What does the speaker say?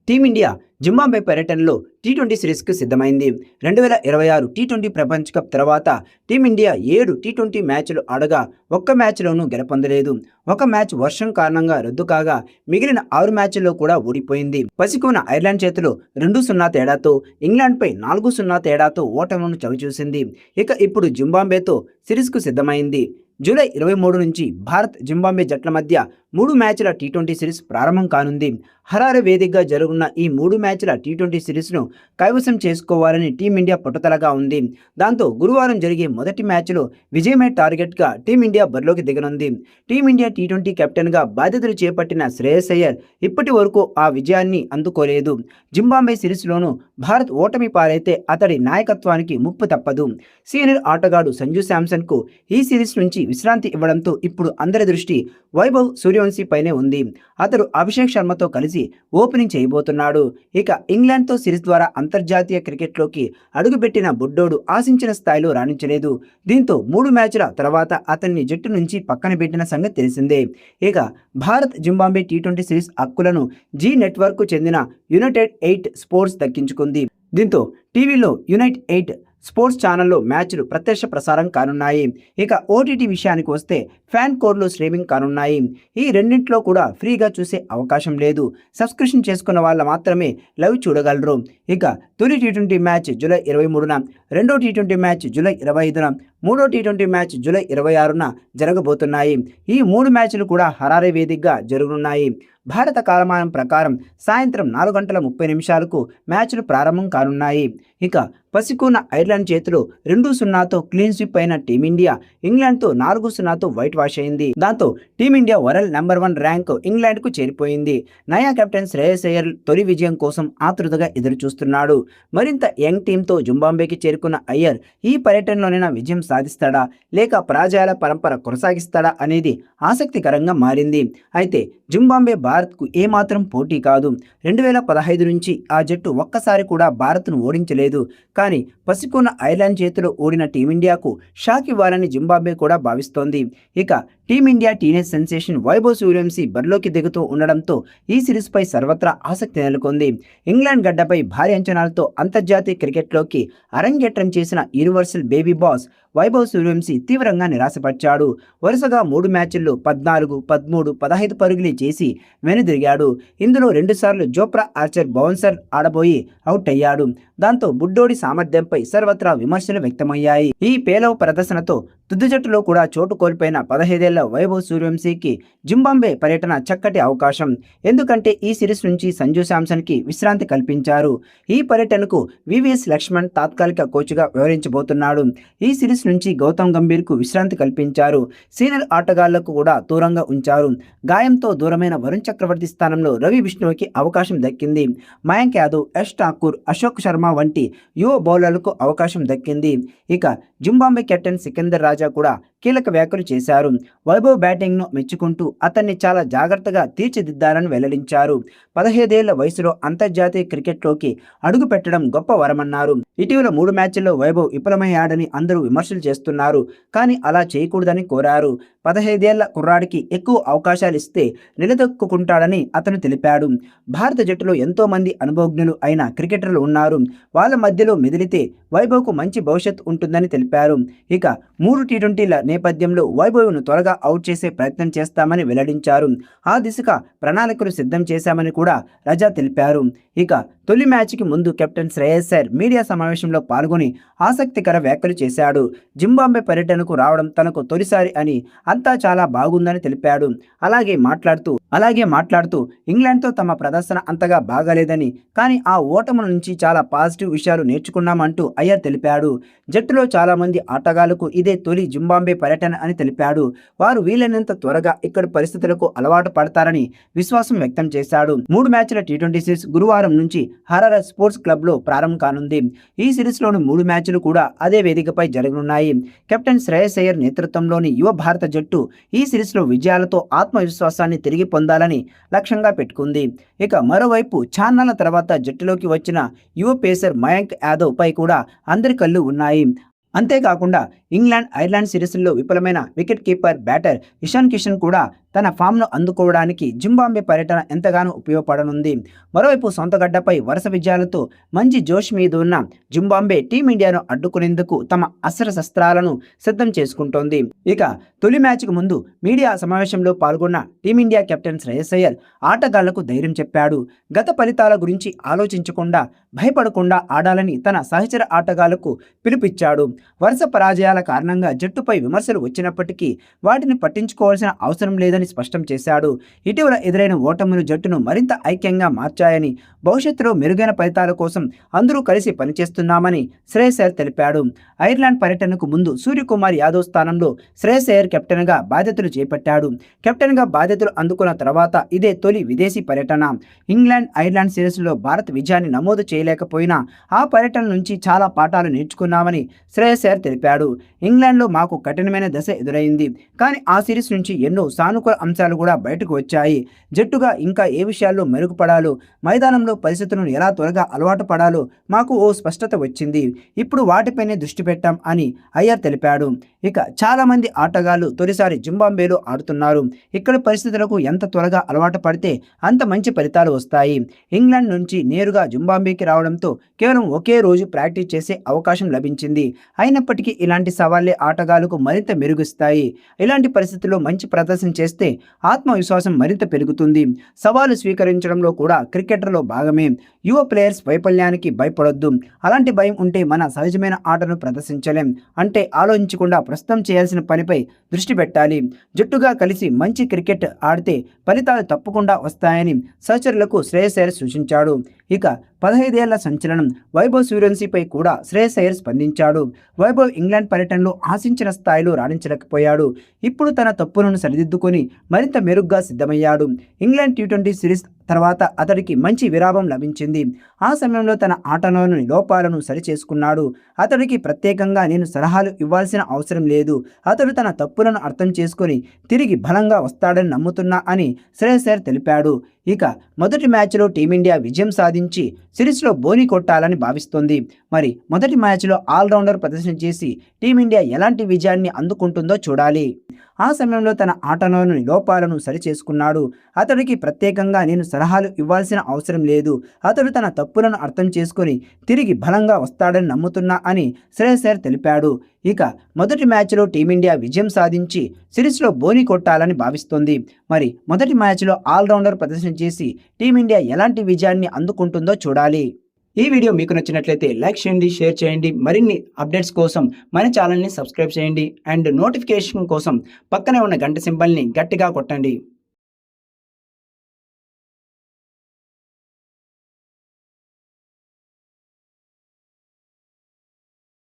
Team India Zimbabwe పర్యటనలో T20 సిరీస్కు సిద్ధమైంది. 2026 T20 ప్రపంచ కప్ తర్వాత టీమిండియా 7 టీ20 మ్యాచ్లు ఆడగా ఒక్క మ్యాచ్లోనూ గెలుపొందలేదు. ఒక మ్యాచ్ వర్షం కారణంగా రద్దు కాగా మిగిలిన 6 మ్యాచ్ల్లో కూడా ఓడిపోయింది. పసికూన ఐర్లాండ్ చేతిలో 2-0 తేడాతో, ఇంగ్లాండ్పై 4-0 తేడాతో ఓటములను చవిచూసింది. ఇక ఇప్పుడు జింబాబ్వేతో సిరీస్కు సిద్ధమైంది. జూలై 23 నుంచి భారత్ జింబాబ్వే జట్ల మధ్య 3 మ్యాచ్ల టీ20 సిరీస్ ప్రారంభం కానుంది. హరారే వేదికగా జరుగుతున్న ఈ 3 మ్యాచ్ల టీ20 సిరీస్ను కైవసం చేసుకోవాలని టీమిండియా పట్టుదలగా ఉంది. దాంతో గురువారం జరిగే మొదటి మ్యాచ్లో విజయమే టార్గెట్గా టీమిండియా బరిలోకి దిగనుంది. టీమిండియా టీ20 కెప్టెన్గా బాధ్యతలు చేపట్టిన శ్రేయస్ అయ్యర్ ఇప్పటి వరకు ఆ విజయాన్ని అందుకోలేదు. జింబాబ్వే సిరీస్లోనూ భారత్ ఓటమి పాలైతే అతడి నాయకత్వానికి ముప్పు తప్పదు. సీనియర్ ఆటగాడు సంజు శాంసన్కు ఈ సిరీస్ నుంచి విశ్రాంతి ఇవ్వడంతో ఇప్పుడు అందరి దృష్టి వైభవ్ సూర్యవంశీ పైనే ఉంది. అతడు అభిషేక్ శర్మతో కలిసి ఓపెనింగ్ చేయబోతున్నాడు. ఇక ఇంగ్లాండ్తో సిరీస్ ద్వారా అంతర్జాతీయ క్రికెట్లోకి అడుగుపెట్టిన బుడ్డోడు ఆశించిన స్థాయిలో రాణించలేదు. దీంతో 3 మ్యాచ్ల తర్వాత అతన్ని జట్టు నుంచి పక్కన పెట్టిన సంగతి తెలిసిందే. ఇక భారత్ జింబాబ్వే టీ20 సిరీస్ హక్కులను జీ నెట్వర్క్కు చెందిన యునైటెడ్ 8 స్పోర్ట్స్ దక్కించుకుంది. దీంతో టీవీలో యునైట్ 8 స్పోర్ట్స్ ఛానల్లో మ్యాచ్లు ప్రత్యక్ష ప్రసారం కానున్నాయి. ఇక ఓటీటీ విషయానికి వస్తే ఫ్యాన్ కోడ్లు స్ట్రీమింగ్ కానున్నాయి. ఈ రెండింటిలో కూడా ఫ్రీగా చూసే అవకాశం లేదు. సబ్స్క్రిప్షన్ చేసుకున్న వాళ్ళు మాత్రమే లైవ్ చూడగలరు. ఇక తొలి టీ20 మ్యాచ్ జూలై 23న, రెండో టీ20 మ్యాచ్ జూలై 25న, మూడో టీ20 మ్యాచ్ జూలై 26న జరగబోతున్నాయి. ఈ 3 మ్యాచ్లు కూడా హరారే వేదికగా జరగనున్నాయి. భారత కాలమానం ప్రకారం సాయంత్రం 4:30 మ్యాచ్లు ప్రారంభం కానున్నాయి. ఇక పసికూన ఐర్లాండ్ చేతిలో 2-0తో క్లీన్ స్వీప్ అయిన టీమిండియా ఇంగ్లాండ్తో 4-0తో వైట్ వాష్ అయింది. దాంతో టీమిండియా వరల్డ్ నెంబర్ 1 ర్యాంక్ ఇంగ్లాండ్కు చేరిపోయింది. నయా కెప్టెన్ శ్రేయస్ అయ్యర్ తొలి విజయం కోసం ఆతృతగా ఎదురుచూస్తున్నాడు. మరింత యంగ్ టీంతో జింబాబ్వేకి చేరుకున్న అయ్యర్ ఈ పర్యటనలోనైనా విజయం సాధిస్తాడా లేక పరాజయాల పరంపర కొనసాగిస్తాడా అనేది ఆసక్తికరంగా మారింది. అయితే జింబాబ్వే భారత్కు ఏమాత్రం పోటీ కాదు. 2015 నుంచి ఆ జట్టు ఒక్కసారి కూడా భారత్ను ఓడించలేదు. కానీ పసికూన ఐర్లాండ్ చేతిలో ఓడిన టీమిండియాకు షాక్ ఇవ్వాలని జింబాబ్వే కూడా భావిస్తోంది. ఇక team India teenage sensation Vaibhav Suryavanshi బరిలోకి దిగుతూ ఉండడంతో ఈ సిరీస్పై సర్వత్రా ఆసక్తి నెలకొంది. ఇంగ్లాండ్ గడ్డపై భారీ అంచనాలతో అంతర్జాతీయ క్రికెట్లోకి అరంగేట్రం చేసిన universal baby boss Vaibhav Suryavanshi తీవ్రంగా నిరాశపరిచాడు. వరుసగా 3 మ్యాచ్ల్లో 14, 13, 15 పరుగులు చేసి వెనుదిరిగాడు. ఇందులో 2 సార్లు జోప్రా ఆర్చర్ బౌన్సర్ ఆడబోయి అవుట్ అయ్యాడు. దాంతో బుడ్డోడి సామర్థ్యంపై సర్వత్రా విమర్శలు వ్యక్తమయ్యాయి. ఈ పేలవ ప్రదర్శనతో తుది జట్టులో కూడా చోటు కోల్పోయిన 15 ఏళ్ల వైభవ్ సూర్యవంశీకి జింబాబ్వే పర్యటన చక్కటి అవకాశం. ఎందుకంటే ఈ సిరీస్ నుంచి సంజు శాంసన్కి విశ్రాంతి కల్పించారు. ఈ పర్యటనకు వివిఎస్ లక్ష్మణ్ తాత్కాలిక కోచ్గా వ్యవహరించబోతున్నాడు. ఈ సిరీస్ నుంచి గౌతమ్ గంభీర్కు విశ్రాంతి కల్పించారు. సీనియర్ ఆటగాళ్లకు కూడా దూరంగా ఉంచారు. గాయంతో దూరమైన వరుణ్ చక్రవర్తి స్థానంలో రవి బిష్ణోయ్కి అవకాశం దక్కింది. మయాంక్ యాదవ్, యష్ ఠాకూర్, అశోక్ శర్మ వంటి యువ బౌలర్లకు అవకాశం దక్కింది. ఇక జింబాబ్వే కెప్టెన్ సికందర్ రాజా కూడా కీలక వ్యాఖ్యలు చేశారు. వైభవ్ బ్యాటింగ్ను మెచ్చుకుంటూ అతన్ని చాలా జాగ్రత్తగా తీర్చిదిద్దారని వెల్లడించారు. 15 ఏళ్ల వయసులో అంతర్జాతీయ క్రికెట్లోకి అడుగు పెట్టడం గొప్ప వరమన్నారు. ఇటీవల 3 మ్యాచ్ల్లో వైభవ్ విఫలమయ్యాడని అందరూ విమర్శలు చేస్తున్నారు. కానీ అలా చేయకూడదని కోరారు. 15 ఏళ్ల కుర్రాడికి ఎక్కువ అవకాశాలు ఇస్తే నిలదొక్కుంటాడని అతను తెలిపాడు. భారత జట్టులో ఎంతో మంది అనుభవజ్ఞులు అయిన క్రికెటర్లు ఉన్నారు. వాళ్ళ మధ్యలో మెదిలితే వైభవ్కు మంచి భవిష్యత్తు ఉంటుందని తెలిపారు. ఇక 3 టీ20ల నేపథ్యంలో వైభవ్ను త్వరగా అవుట్ చేసే ప్రయత్నం చేస్తామని వెల్లడించారు. ఆ దిశగా ప్రణాళికలు సిద్ధం చేశామని కూడా రజా తెలిపారు. ఇక తొలి మ్యాచ్కి ముందు కెప్టెన్ శ్రేయస్ అయ్యర్ మీడియా సమావేశంలో పాల్గొని ఆసక్తికర వ్యాఖ్యలు చేశాడు. జింబాబ్వే పర్యటనకు రావడం తనకు తొలిసారి అని, అంతా చాలా బాగుందని తెలిపాడు. అలాగే మాట్లాడుతూ ఇంగ్లాండ్తో తమ ప్రదర్శన అంతగా బాగాలేదని, కానీ ఆ ఓటముల నుంచి చాలా పాజిటివ్ విషయాలు నేర్చుకున్నామంటూ అయ్యర్ తెలిపాడు. జట్టులో చాలా మంది ఆటగాళ్లకు ఇదే తొలి జింబాబ్వే పర్యటన అని తెలిపాడు. వారు వీలైనంత త్వరగా ఇక్కడి పరిస్థితులకు అలవాటు పడతారని విశ్వాసం వ్యక్తం చేశాడు. 3 మ్యాచ్ల టీ20 సిరీస్ గురువారం నుంచి హరారే స్పోర్ట్స్ క్లబ్లో ప్రారంభం కానుంది. ఈ సిరీస్లోని 3 మ్యాచ్లు కూడా అదే వేదికపై జరగనున్నాయి. కెప్టెన్ శ్రేయస్ అయ్యర్ నేతృత్వంలోని యువ భారత జట్టు ఈ సిరీస్లో విజయాలతో ఆత్మవిశ్వాసాన్ని తిరిగి పొందాలని లక్ష్యంగా పెట్టుకుంది. ఇక మరోవైపు చాన్నాళ్ల తర్వాత జట్టులోకి వచ్చిన యువ పేసర్ మయాంక్ యాదవ్ పై కూడా అందరి కళ్ళు ఉన్నాయి. అంతేకాకుండా ఇంగ్లాండ్ ఐర్లాండ్ సిరీస్లో విఫలమైన wicket keeper batter Ishan Kishan కూడా తన ఫామ్ను అందుకోవడానికి జింబాబ్వే పర్యటన ఎంతగానో ఉపయోగపడనుంది. మరోవైపు సొంత గడ్డపై వరుస విజయాలతో మంచి జోష్ మీద ఉన్న జింబాబ్వే టీమిండియాను అడ్డుకునేందుకు తమ అస్త్రశస్త్రాలను సిద్ధం చేసుకుంటోంది. ఇక తొలి మ్యాచ్కు ముందు మీడియా సమావేశంలో పాల్గొన్న టీమిండియా కెప్టెన్ శ్రేయస్ అయ్యర్ ఆటగాళ్లకు ధైర్యం చెప్పాడు. గత ఫలితాల గురించి ఆలోచించకుండా భయపడకుండా ఆడాలని తన సహచర ఆటగాళ్లకు పిలుపిచ్చాడు. వరుస పరాజయాల కారణంగా జట్టుపై విమర్శలు వచ్చినప్పటికీ వాటిని పట్టించుకోవాల్సిన అవసరం లేదని స్పష్టం చేశాడు. ఇటీవల ఎదురైన ఓటములు జట్టును మరింత ఐక్యంగా మార్చాయని, భవిష్యత్తులో మెరుగైన ఫలితాల కోసం అందరూ కలిసి పనిచేస్తున్నామని శ్రేయస్ అయ్యర్ తెలిపాడు. ఐర్లాండ్ పర్యటనకు ముందు సూర్యకుమార్ యాదవ్ స్థానంలో శ్రేయస్ అయ్యర్ కెప్టెన్గా బాధ్యతలు చేపట్టాడు. కెప్టెన్గా బాధ్యతలు అందుకున్న తర్వాత ఇదే తొలి విదేశీ పర్యటన. ఇంగ్లాండ్ ఐర్లాండ్ సిరీస్లో భారత్ విజయాన్ని నమోదు చేయలేకపోయినా ఆ పర్యటన నుంచి చాలా పాఠాలు నేర్చుకున్నామని శ్రేయస్ అయ్యర్ తెలిపాడు. ఇంగ్లాండ్లో మాకు కఠినమైన దశ ఎదురైంది, కానీ ఆ సిరీస్ నుంచి ఎన్నో సానుకూల అంశాలు కూడా బయటకు వచ్చాయి. జట్టుగా ఇంకా ఏ విషయాల్లో మెరుగుపడాలో, మైదానంలో పరిస్థితులను ఎలా త్వరగా అలవాటు పడాలో మాకు ఓ స్పష్టత వచ్చింది. ఇప్పుడు వాటిపైనే దృష్టి పెట్టాం అని అయ్యర్ తెలిపాడు. ఇక చాలామంది ఆటగాళ్లు తొలిసారి జింబాబ్వేలో ఆడుతున్నారు. ఇక్కడ పరిస్థితులకు ఎంత త్వరగా అలవాటు పడితే అంత మంచి ఫలితాలు వస్తాయి. ఇంగ్లాండ్ నుంచి నేరుగా జింబాబ్వేకి రావడంతో కేవలం ఒకే రోజు ప్రాక్టీస్ చేసే అవకాశం లభించింది. అయినప్పటికీ ఇలాంటి సవాళ్లే ఆటగాళ్లకు మరింత మెరుగుస్తాయి. ఇలాంటి పరిస్థితుల్లో మంచి ప్రదర్శన చేస్తే ఆత్మవిశ్వాసం మరింత పెరుగుతుంది. సవాలు స్వీకరించడంలో కూడా క్రికెటర్లో భాగమే. యువ ప్లేయర్స్ వైఫల్యానికి భయపడొద్దు. అలాంటి భయం ఉంటే మన సహజమైన ఆటను ప్రదర్శించలేం. అంటే ఆలోచించకుండా ప్రస్తుతం చేయాల్సిన పనిపై దృష్టి పెట్టాలి. జట్టుగా కలిసి మంచి క్రికెట్ ఆడితే ఫలితాలు తప్పకుండా వస్తాయని సహచరులకు శ్రేయస్ అయ్యర్ సూచించాడు. ఇక 15 ఏళ్ల సంచలనం వైభవ్ సూర్యవంశీపై కూడా శ్రేయస్ అయ్యర్ స్పందించాడు. వైభవ్ ఇంగ్లాండ్ పర్యటనలో ఆశించిన స్థాయిలో రాణించలేకపోయాడు. ఇప్పుడు తన తప్పులను సరిదిద్దుకొని మరింత మెరుగ్గా సిద్ధమయ్యాడు. ఇంగ్లాండ్ టీ20 సిరీస్ తర్వాత అతడికి మంచి విరామం లభించింది. ఆ సమయంలో తన ఆటలోని లోపాలను సరిచేసుకున్నాడు. అతడికి ప్రత్యేకంగా నేను సలహాలు ఇవ్వాల్సిన అవసరం లేదు. అతడు తన తప్పులను అర్థం చేసుకొని తిరిగి బలంగా వస్తాడని నమ్ముతున్నా అని శ్రేయస్ అయ్యర్ తెలిపాడు. ఇక మొదటి మ్యాచ్లో టీమిండియా విజయం సాధించి సిరీస్లో బోని కొట్టాలని భావిస్తోంది. మరి మొదటి మ్యాచ్లో ఆల్రౌండర్ ప్రదర్శన చేసి టీమిండియా ఎలాంటి విజయాన్ని అందుకుంటుందో చూడాలి. ఆ సమయంలో తన ఆటలోని లోపాలను సరిచేసుకున్నాడు. అతడికి ప్రత్యేకంగా నేను సలహాలు ఇవ్వాల్సిన అవసరం లేదు. అతడు తన తప్పులను అర్థం చేసుకొని తిరిగి బలంగా వస్తాడని నమ్ముతున్నా అని శ్రేయస్ అయ్యర్ తెలిపాడు. ఇక మొదటి మ్యాచ్లో టీమిండియా విజయం సాధించి సిరీస్లో బోని కొట్టాలని భావిస్తోంది. మరి మొదటి మ్యాచ్లో ఆల్రౌండర్ ప్రదర్శన చేసి టీమిండియా ఎలాంటి విజయాన్ని అందుకుంటుందో చూడాలి. ఈ వీడియో మీకు నచ్చినట్లయితే లైక్ చేయండి, షేర్ చేయండి. మరిన్ని అప్డేట్స్ కోసం మన ఛానల్ని సబ్స్క్రైబ్ చేయండి అండ్ నోటిఫికేషన్ కోసం పక్కనే ఉన్న గంట సింబల్ని గట్టిగా కొట్టండి.